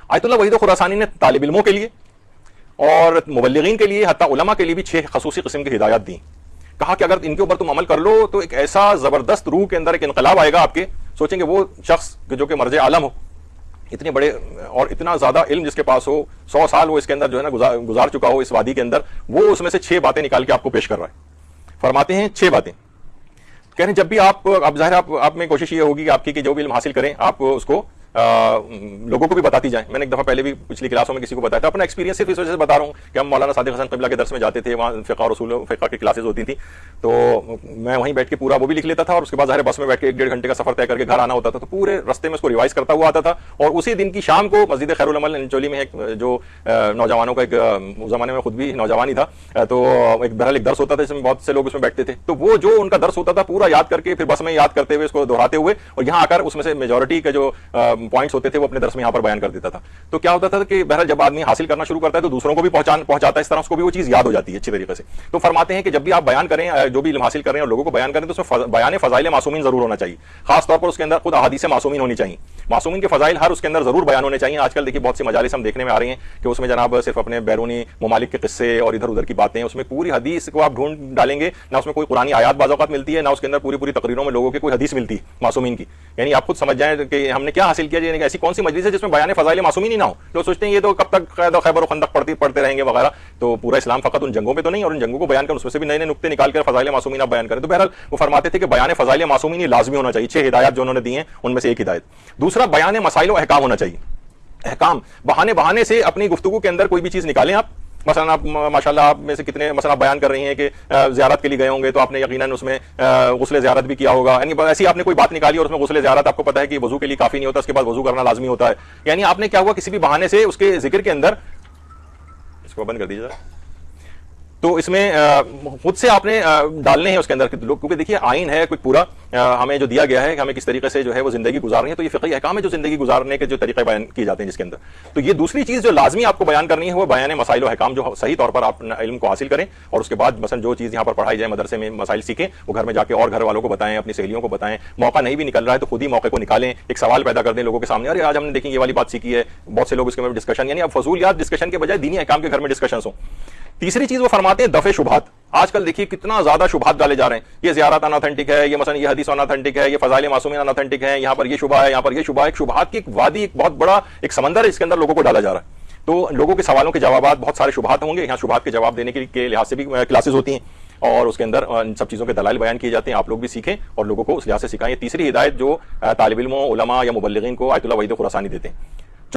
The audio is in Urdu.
آیت اللہ وحید خراسانی نے طالب علموں کے لیے اور مبلغین کے لیے حتیٰ علماء کے لیے بھی 6 خصوصی قسم کی ہدایات دیں. کہا کہ اگر ان کے اوپر تم عمل کر لو تو ایک ایسا زبردست روح کے اندر ایک انقلاب آئے گا آپ کے, سوچیں گے وہ شخص جو کہ مرج عالم ہو, اتنے بڑے اور اتنا زیادہ علم جس کے پاس ہو, 100 سال وہ اس کے اندر جو ہے نا گزار چکا ہو اس وادی کے اندر, وہ اس میں سے 6 باتیں نکال کے آپ کو پیش کر رہا ہے. فرماتے ہیں 6 باتیں, کہہ رہے ہیں جب بھی آپ ظاہر آپ میں کوشش یہ ہوگی کہ آپ کی کہ جو بھی علم حاصل کریں آپ اس کو لوگوں کو بھی بتاتی جائیں. میں نے ایک دفعہ پہلے بھی پچھلی کلاسوں میں کسی کو بتایا تھا, اپنا ایکسپیرینس صرف اس وجہ سے بتا رہا ہوں کہ ہم مولانا صادق حسن قبلہ کے درس میں جاتے تھے, وہاں فقہ اور اصول فقہ کی کلاسز ہوتی تھیں, تو میں وہیں بیٹھ کے پورا وہ بھی لکھ لیتا تھا, اور اس کے بعد ظاہر بس میں بیٹھ کے 1.5 گھنٹے کا سفر طے کر کے گھر آنا ہوتا تھا, تو پورے رستے میں اس کو ریوائز کرتا ہوا آتا تھا. اور اسی دن کی شام کو مسجد خیر العمل انچولی میں ایک جو نوجوانوں کا ایک اس زمانے میں خود بھی نوجوان ہی تھا, تو ایک بہرحال ایک درس ہوتا تھا جس میں بہت سے لوگ اس میں بیٹھتے تھے, تو وہ جو ان کا درس ہوتا تھا پورا یاد کر کے پھر بس میں یاد کرتے ہوئے اس کو دہراتے ہوئے اور یہاں آ کر اس میں سے میجورٹی کے جو پوائنٹس ہوتے تھے وہ اپنے درس میں یہاں پر بیان کر دیتا تھا. تو کیا ہوتا تھا کہ بہرحال جب آدمی حاصل کرنا شروع کرتا ہے تو دوسروں کو بھی پہنچاتا ہے, اس طرح اس کو بھی وہ چیز یاد ہو جاتی ہے اچھی طریقے سے. تو فرماتے ہیں کہ جب بھی آپ بیان کریں, جو بھی علم حاصل کریں اور لوگوں کو بیان کریں, تو اس میں بیان فضائل معصومین ضرور ہونا چاہیے, خاص طور پر اس کے اندر خود احادیث معصومین ہونی چاہیے. معصومین کے فضائل ہر اس کے اندر ضرور بیان ہونے چاہیے. آج کل دیکھیے بہت سی مجالس ہم دیکھنے میں آ رہی ہیں کہ اس میں جناب صرف اپنے بیرونی ممالک کے قصے اور ادھر ادھر کی باتیں, اس میں پوری حدیث کو آپ ڈھونڈ ڈالیں گے نہ اس میں کوئی قرآنی آیات بعض اوقات ملتی ہے, نہ اس کے اندر پوری تقریروں میں لوگوں کی کوئی حدیث ملتی ہے معصومین کی. یعنی آپ خود سمجھ جائیں کہ ہم نے کیا حاصل کیا, یعنی ایسی کون سی مجلس ہے جس میں بیان فضائل معصومین ہی نہ ہو. لوگ سوچتے ہیں یہ تو کب تک خیبر و خندق پڑھتے رہیں گے وغیرہ, تو پورا اسلام فقط ان جنگوں پہ تو نہیں, اور ان جنگوں کو بیان کر اس میں سے بھی نئے نقطے نکال کر فضائل معصومین آپ بیان کریں. تو بہرحال وہ فرماتے تھے کہ بیان فضائل معصومین یہ لازمی ہونا چاہیے. 6 ہدایات جو انہوں نے دی ہیں ان میں سے ایک ہدایت. دوسرا بیان مسائل و احکام ہونا چاہیے. احکام بہانے سے اپنی گفتگو کے اندر کوئی بھی چیز نکالیں آپ. مثلا آپ ماشاءاللہ آپ میں سے کتنے مثلا آپ بیان کر رہی ہیں کہ زیارت کے لیے گئے ہوں گے, تو آپ نے یقیناً اس میں غسل زیارت بھی کیا ہوگا, یعنی ایسی آپ نے کوئی بات نکالی اور اس میں غسل زیارت آپ کو پتہ ہے کہ وضو کے لیے کافی نہیں ہوتا, اس کے بعد وضو کرنا لازمی ہوتا ہے. یعنی آپ نے کیا ہوا کسی بھی بہانے سے اس کے ذکر کے اندر, اس کو بند کر دیجیے, تو اس میں خود سے آپ نے ڈالنے ہیں اس کے اندر لوگ, کیونکہ دیکھیے آئین ہے کوئی پورا ہمیں جو دیا گیا ہے کہ ہمیں کس طریقے سے جو ہے وہ زندگی گزارنی ہے, تو یہ فقہی احکام ہے جو زندگی گزارنے کے جو طریقے بیان کیے جاتے ہیں جس کے اندر. تو یہ دوسری چیز جو لازمی آپ کو بیان کرنی ہے وہ بیان مسائل و احکام, جو صحیح طور پر آپ علم کو حاصل کریں اور اس کے بعد مثلا جو چیز یہاں پر پڑھائی جائے مدرسے میں مسائل سیکھیں, وہ گھر میں جا کے اور گھر والوں کو بتائیں, اپنی سہیلیوں کو بتائیں. موقع نہیں بھی نکل رہا ہے تو خود ہی موقع کو نکالیں, ایک سوال پیدا کر دیں لوگوں کے سامنے, ارے آج ہم نے دیکھیں یہ والی بات سیکھی ہے, بہت سے لوگ اس کے میں ڈسکشن, یعنی اب فضولیات ڈسکشن کے بجائے دینی احکام کے گھر میں ڈسکشنز ہوں. تیسری چیز وہ فرماتے ہیں دفع شبہات. آج کل دیکھیے کتنا زیادہ شبہات ڈالے جا رہے ہیں, یہ زیارت اناتھینٹک ہے, یہ مثلا یہ حدیث اناتھینٹک ہے, یہ فضائل معصومین اناتھینٹک ہے, یہاں پر یہ شبہ ہے, یہاں پر یہ شبہ ہے. ایک شبہات کی ایک وادی, ایک بہت بڑا ایک سمندر ہے, اس کے اندر لوگوں کو ڈالا جا رہا ہے. تو لوگوں کے سوالوں کے جوابات, بہت سارے شبہات ہوں گے, یہاں شبہات کے جواب دینے کے لحاظ سے بھی کلاسز ہوتی ہیں, اور اس کے اندر ان سب چیزوں کے دلائل بیان کیے جاتے ہیں. آپ لوگ بھی سیکھیں اور لوگوں کو اس لحاظ سے سکھائیں. تیسری ہدایت جو طالب علموں, علماء یا مبلغین کو آیت اللہ وحید خراسانی دیتے ہیں.